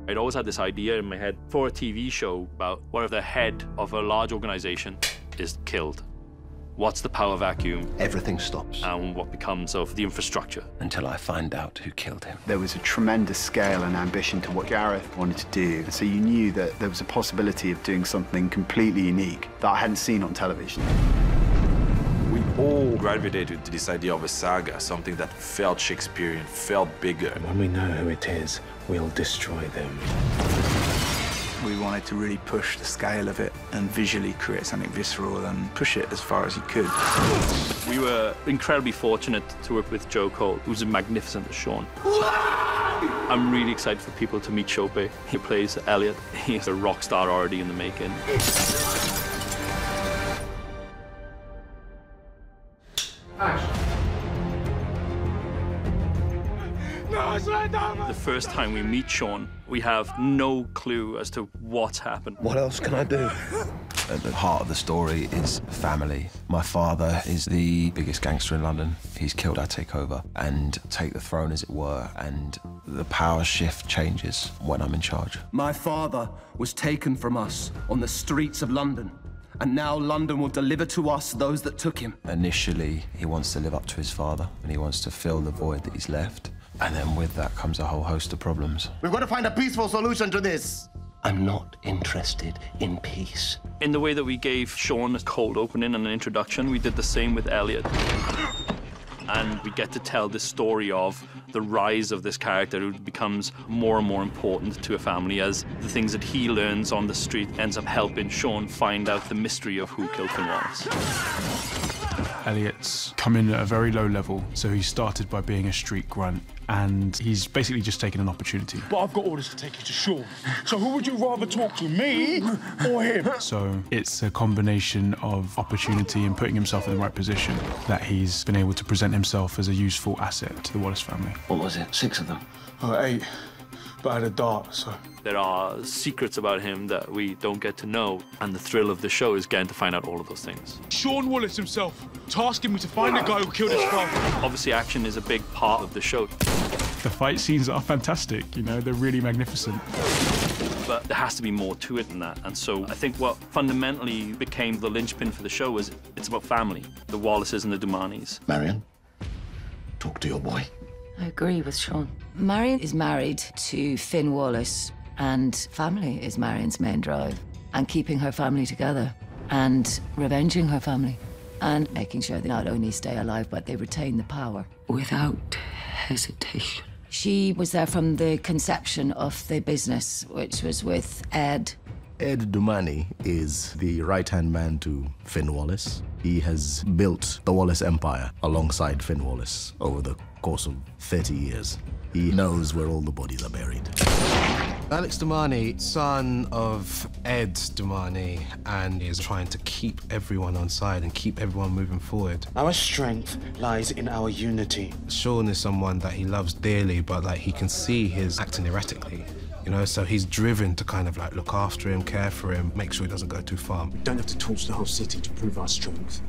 I'd always had this idea in my head for a TV show about what if the head of a large organization is killed? What's the power vacuum? Everything stops. And what becomes of the infrastructure? Until I find out who killed him. There was a tremendous scale and ambition to what Gareth wanted to do. So you knew that there was a possibility of doing something completely unique that I hadn't seen on television. We all gravitated to this idea of a saga, something that felt Shakespearean, felt bigger. When we know who it is, we'll destroy them. We wanted to really push the scale of it and visually create something visceral and push it as far as you could. We were incredibly fortunate to work with Joe Cole, who's magnificent as Sean. I'm really excited for people to meet Shope. He plays Elliot. He's a rock star already in the making. The first time we meet Sean, we have no clue as to what's happened. What else can I do? At the heart of the story is family. My father is the biggest gangster in London. He's killed, I take over and take the throne, as it were, and the power shift changes when I'm in charge. My father was taken from us on the streets of London, and now London will deliver to us those that took him. Initially, he wants to live up to his father, and he wants to fill the void that he's left. And then with that comes a whole host of problems. We've got to find a peaceful solution to this. I'm not interested in peace. In the way that we gave Sean a cold opening and an introduction, we did the same with Elliot. And we get to tell this story of the rise of this character who becomes more and more important to a family as the things that he learns on the street ends up helping Sean find out the mystery of who killed Finn Wallace. Elliot's come in at a very low level, so he started by being a street grunt, and he's basically just taken an opportunity. But I've got orders to take you to Sean. So who would you rather talk to, me or him? So it's a combination of opportunity and putting himself in the right position that he's been able to present himself as a useful asset to the Wallace family. What was it? 6 of them? Oh, 8. But I had a dart, so... There are secrets about him that we don't get to know, and the thrill of the show is getting to find out all of those things. Sean Wallace himself, tasking me to find the guy who killed his father. Obviously, action is a big part of the show. The fight scenes are fantastic, you know, they're really magnificent. But there has to be more to it than that. And so I think what fundamentally became the linchpin for the show was it's about family, the Wallaces and the Dumanis. Marion, talk to your boy. I agree with Sean. Marion is married to Finn Wallace, and family is Marion's main drive. And keeping her family together, and revenging her family, and making sure they not only stay alive, but they retain the power. Without hesitation. She was there from the conception of the business, which was with Ed. Ed Dumani is the right-hand man to Finn Wallace. He has built the Wallace Empire alongside Finn Wallace over the course of 30 years. He knows where all the bodies are buried. Alex Dumani, son of Ed Dumani, and is trying to keep everyone on side and keep everyone moving forward. Our strength lies in our unity. Sean is someone that he loves dearly, but like he can see he's acting erratically. You know, so he's driven to kind of like look after him, care for him, make sure he doesn't go too far. We don't have to torch the whole city to prove our strength.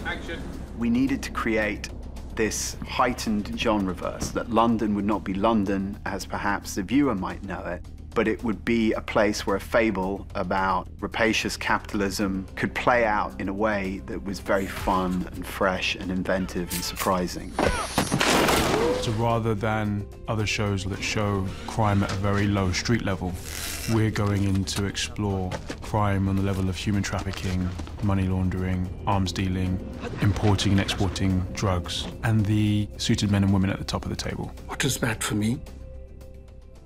Action. We needed to create this heightened genre-verse, that London would not be London as perhaps the viewer might know it, but it would be a place where a fable about rapacious capitalism could play out in a way that was very fun and fresh and inventive and surprising. So rather than other shows that show crime at a very low street level, we're going in to explore crime on the level of human trafficking, money laundering, arms dealing, importing and exporting drugs, and the suited men and women at the top of the table. What is bad for me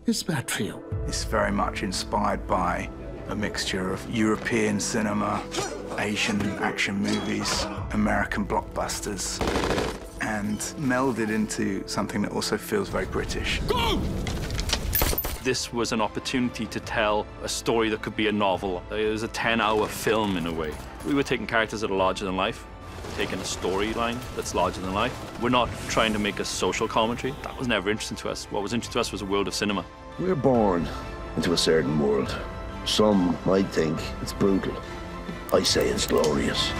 is bad for you. It's very much inspired by a mixture of European cinema, Asian action movies, American blockbusters, and melded into something that also feels very British. Go! This was an opportunity to tell a story that could be a novel. It was a 10-hour film in a way. We were taking characters that are larger than life, taking a storyline that's larger than life. We're not trying to make a social commentary. That was never interesting to us. What was interesting to us was a world of cinema. We're born into a certain world. Some might think it's brutal. I say it's glorious.